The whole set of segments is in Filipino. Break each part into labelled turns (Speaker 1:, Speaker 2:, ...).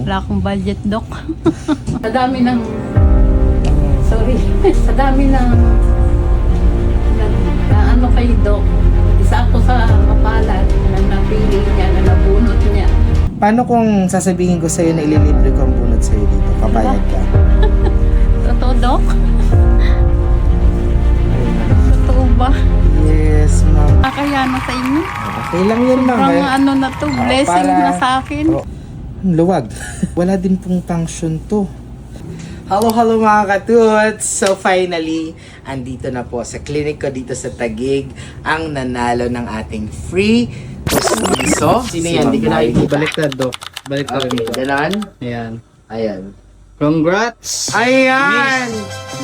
Speaker 1: Wala akong budget, Dok. Sa dami ng... Sorry. Sa dami ng... na ano kay Dok. Isa ako sa mapalad na napili niya, na nabunot niya.
Speaker 2: Paano kung sasabihin ko sa'yo na ililibre ko ang bunot sa'yo dito? Papayag ka?
Speaker 1: Totoo, Dok? Totoo ba?
Speaker 2: Yes, ma'am.
Speaker 1: Kaya na sa inyo?
Speaker 2: Okay lang yun, ma'am.
Speaker 1: Sobrang ano na to, blessing
Speaker 2: para-
Speaker 1: na sa akin.
Speaker 2: Luwag. Wala din pong function to. Hello mga katuts! So finally, andito na po sa clinic ko dito sa Taguig ang nanalo ng ating free pustiso.
Speaker 3: Sino yan? Hindi ko nakikita. Baliktad, Dok. Baliktad.
Speaker 2: Okay, ganon.
Speaker 3: Ayan.
Speaker 2: Ayan.
Speaker 3: Congrats!
Speaker 2: Ayan!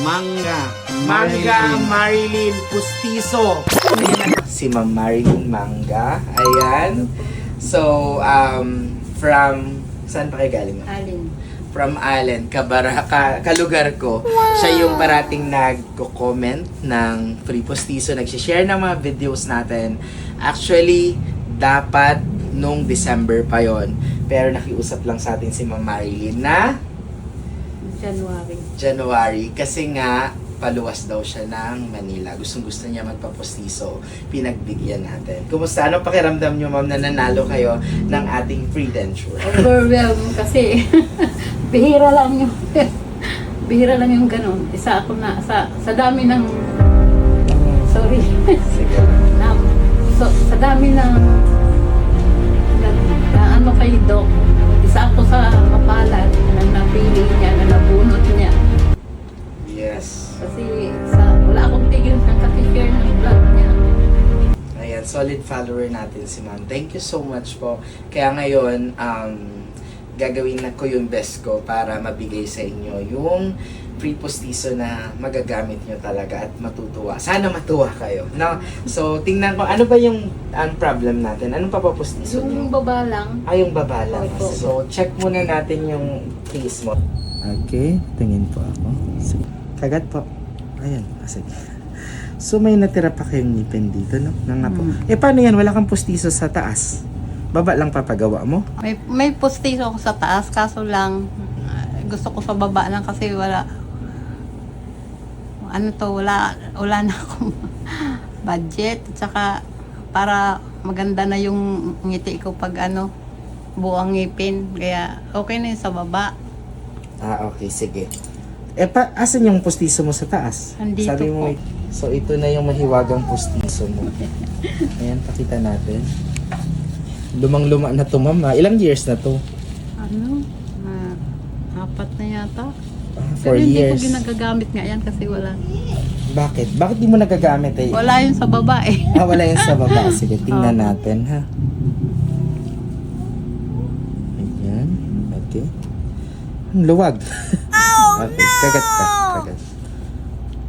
Speaker 3: Mangga.
Speaker 2: Mangga Marilyn Pustiso. Ayan. Si Ma'am Marilyn Mangga. Ayan. So, from... Saan pa kayo galing?
Speaker 1: Alin?
Speaker 2: From Allen, kalugar ko. Siya yung parating nagko-comment ng free postiso, nagsishare ng mga videos natin. Actually, dapat nung December pa yon. Pero nakiusap lang sa atin si Ma'am Marilyn na January. Kasi nga, paluwas daw siya ng Manila. Gustong-gusto niya magpapostiso. Pinagbigyan natin. Kumusta? Anong pakiramdam niyo, ma'am, na nanalo kayo ng ating free denture?
Speaker 1: Overwhelmed kasi bihira lang yung ganun. Isa ako na sa dami ng sorry.
Speaker 2: Sige.
Speaker 1: Sa dami ng na ano kay Doc. Isa ako sa mapalad na napili niya, na nabunot niya.
Speaker 2: Yes.
Speaker 1: Kasi wala akong tigil ng share ng vlog niya.
Speaker 2: Ayan, solid follower natin si ma'am. Thank you so much po. Kaya ngayon, gagawin na ko yung best ko para mabigay sa inyo yung free postiso na magagamit nyo talaga at matutuwa. Sana matuwa kayo. No? So, tingnan ko, ano ba yung problem natin? Anong papapostiso nyo?
Speaker 1: Yung baba lang.
Speaker 2: Yung baba lang.
Speaker 1: Opo.
Speaker 2: So, check muna natin yung case mo. Okay, tingin po ako. Kagat po. Ayan, sige. So, may natira pa kayong ngipin dito, no? Nga po. Paano yan? Wala kang postiso sa taas? Baba lang papagawa mo?
Speaker 1: May postiso ako sa taas, kaso lang gusto ko sa baba lang kasi wala wala na akong budget, at saka para maganda na yung ngiti ko pag buong ngipin, kaya okay na yun sa baba.
Speaker 2: Okay, sige. Asan yung postiso mo sa taas?
Speaker 1: Andito
Speaker 2: Sabi mo,
Speaker 1: po.
Speaker 2: so ito na yung mahiwagang postiso mo. Ayan, pakita natin. Lumang-luma na to, ma'am. Ilang years na to?
Speaker 1: Apat na yata.
Speaker 2: 4
Speaker 1: Pero hindi
Speaker 2: years.
Speaker 1: ko ginagagamit nga yan kasi wala.
Speaker 2: Bakit? Bakit di mo nagagamit eh?
Speaker 1: Wala yun sa baba eh.
Speaker 2: Wala yun sa baba. Sige, tingnan natin, ha? Ayan. Okay. Luwag. Okay, kagat ka. Kagat.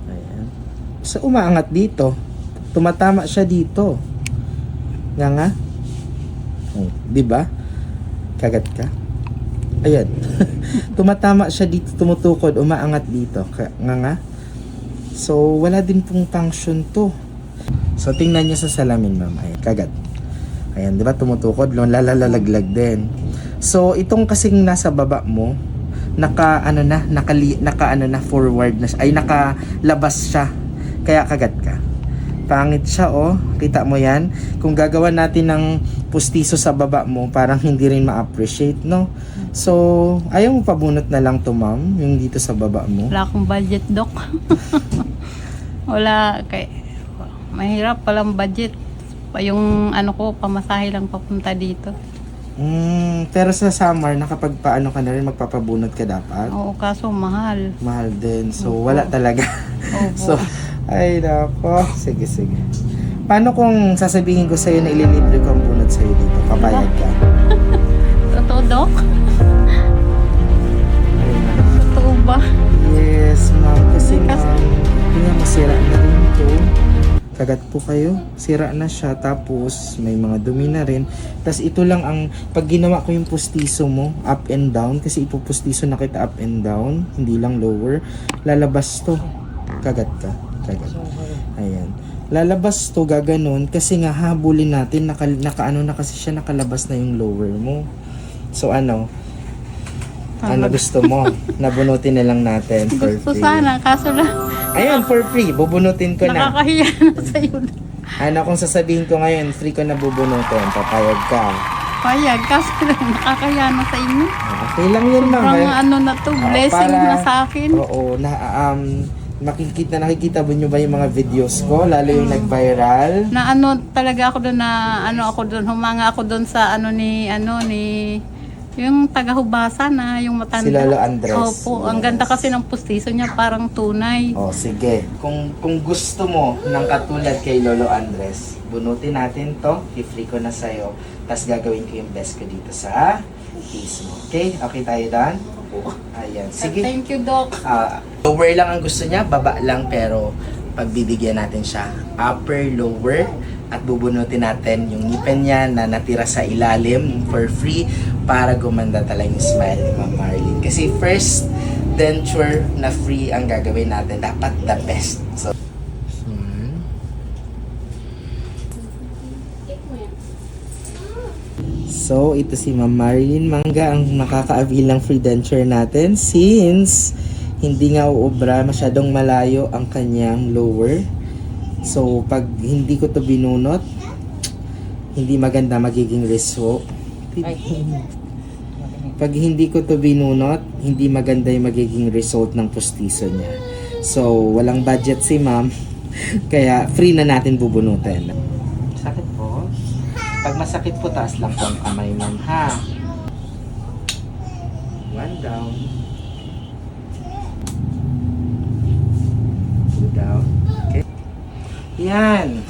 Speaker 2: Ayan. So, umaangat dito. Tumatama siya dito. Nga. Oh, di ba? Kagat ka. Ayan. Tumatama siya dito, tumutukod, umaangat dito. Nga. So, wala din pong function to. So, tingnan niyo sa salamin, ma'am. Ayan, kagat. Ayan, di ba tumutukod? Lalalaglag din. So, itong kasing nasa baba mo, naka forward na siya. Ay, nakalabas siya. Kaya kagat ka. Pangit siya, oh. Kita mo yan? Kung gagawa natin ng pustiso sa baba mo, parang hindi rin ma-appreciate, no? So, ayaw mo pabunot na lang to, ma'am, yung dito sa baba mo.
Speaker 1: Wala akong budget, Doc. Mahirap palang budget. Yung pamasahe lang papunta dito.
Speaker 2: Pero sa summer, nakapagpaano ka na rin, magpapabunot ka dapat?
Speaker 1: Oo, kaso mahal.
Speaker 2: Mahal din. So,
Speaker 1: Opo.
Speaker 2: wala talaga.
Speaker 1: Opo.
Speaker 2: So, ay nako. Sige. Paano kung sasabihin ko sa'yo na ililibre ko ang bunot sa'yo dito? Papayag ka?
Speaker 1: Totoo, Doc? Totoo ba?
Speaker 2: Yes, ma'am. Kasi ma'am, tingnan mo, sira na rin to. Kagat po kayo. Sira na siya. Tapos, may mga dumi na rin. Tapos, ito lang ang, pag ginawa ko yung pustiso mo, up and down, kasi ipupustiso na kita up and down, hindi lang lower, lalabas to. Kagat ka. Kagat. Ayan. Lalabas to, gaganon, kasi nga habulin natin, naka na kasi siya, nakalabas na yung lower mo. So, Ano gusto mo? Nabunutin na lang natin for
Speaker 1: Gusto
Speaker 2: free.
Speaker 1: sana, kaso lang,
Speaker 2: Ayun, for free. Bubunutin ko na.
Speaker 1: nakakahiya na sa'yo.
Speaker 2: Ano kung sasabihin ko ngayon, free ko na bubunutin. Papayag ka.
Speaker 1: Payag, kaso lang, nakakahiya na sa inyo.
Speaker 2: Okay lang yun, ma'am.
Speaker 1: Sobrang ano na to, blessing na sa akin.
Speaker 2: Oo, nakikita mo nyo ba yung mga videos ko? Lalo yung nag-viral.
Speaker 1: Na ano talaga ako doon, na ano ako doon, humanga ako doon sa ni yung taga-hubasa na yung matanda.
Speaker 2: Si Lolo Andres.
Speaker 1: Opo, ang ganda kasi ng pustiso niya, parang tunay.
Speaker 2: Oh, sige. Kung gusto mo ng katulad kay Lolo Andres, bunutin natin to. I-free ko na sa'yo. Tapos gagawin ko yung best ko dito sa case mo. Okay? Okay tayo doon? Ayan. Sige.
Speaker 1: Thank you, Doc.
Speaker 2: Lower lang ang gusto niya, baba lang, pero pagbibigyan natin siya upper, lower, at bubunutin natin yung ngipin niya na natira sa ilalim for free para gumanda talaga yung smile ni Ma'am Marlene. Kasi first denture na free ang gagawin natin, dapat the best. So, ito si Ma'am Marlene Manga ang makakaabilang free denture natin since hindi nga uubra, masyadong malayo ang kanyang lower. So, pag hindi ko to binunot, hindi maganda magiging result. Pag hindi ko to binunot, hindi maganda yung magiging result ng pustiso niya. So, walang budget si ma'am, kaya free na natin bubunutin. Sakit po? Pag masakit po, taas lang po ang kamay ma'am, ha? One down. Two down. Okay. Yan.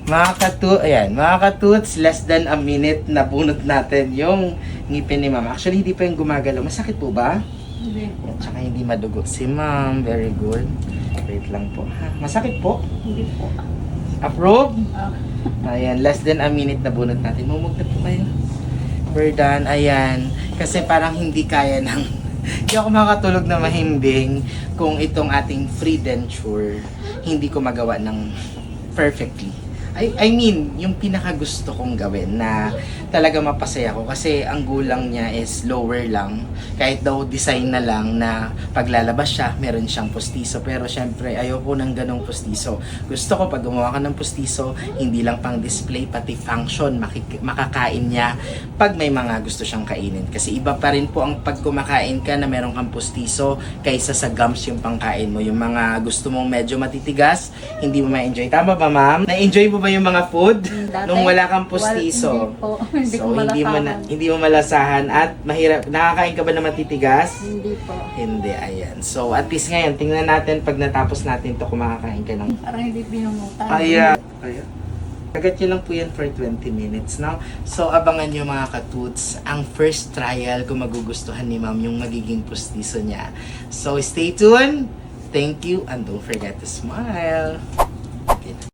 Speaker 2: Mga katuts, less than a minute na bunot natin yung ngipin ni ma'am. Actually, hindi pa yung gumagalaw. Masakit po ba?
Speaker 1: Hindi.
Speaker 2: At saka hindi madugo si ma'am. Very good. Wait lang po. Ha? Masakit po?
Speaker 1: Hindi po.
Speaker 2: Approve? Ayan, less than a minute na bunot natin. Mumugtad po kayo. We're done. Ayan. Kasi parang hindi kaya ng... Hindi ako makakatulog na mahimbing kung itong ating free denture hindi ko magawa ng perfectly. I mean, yung pinakagusto kong gawin na talaga mapasaya ko kasi ang gulang niya is lower lang. Kahit daw design na lang na paglalabas siya, meron siyang pustiso. Pero syempre, ayoko ng ganong pustiso. Gusto ko pag gumawa ka ng pustiso, hindi lang pang display, pati function, makakain niya pag may mga gusto siyang kainin. Kasi iba pa rin po ang pag kumakain ka na meron kang pustiso kaysa sa gums yung pangkain mo. Yung mga gusto mong medyo matitigas, hindi mo ma-enjoy. Tama ba, ma'am? Na-enjoy mo ba yung mga food
Speaker 1: Dati,
Speaker 2: nung wala kang pustiso?
Speaker 1: Hindi po. Hindi
Speaker 2: So,
Speaker 1: ko malasahan.
Speaker 2: hindi mo malasahan at mahirap. Nakakain ka ba na matitigas?
Speaker 1: Hindi po.
Speaker 2: Hindi, ayan. So, at least ngayon, tingnan natin pag natapos natin to kung makakain ka ng...
Speaker 1: Parang hindi binunutan.
Speaker 2: Ayan. Kagat nyo lang po yan for 20 minutes now. So, abangan nyo mga katuts, ang first trial kung magugustuhan ni ma'am yung magiging pustiso niya. So, stay tuned. Thank you and don't forget to smile.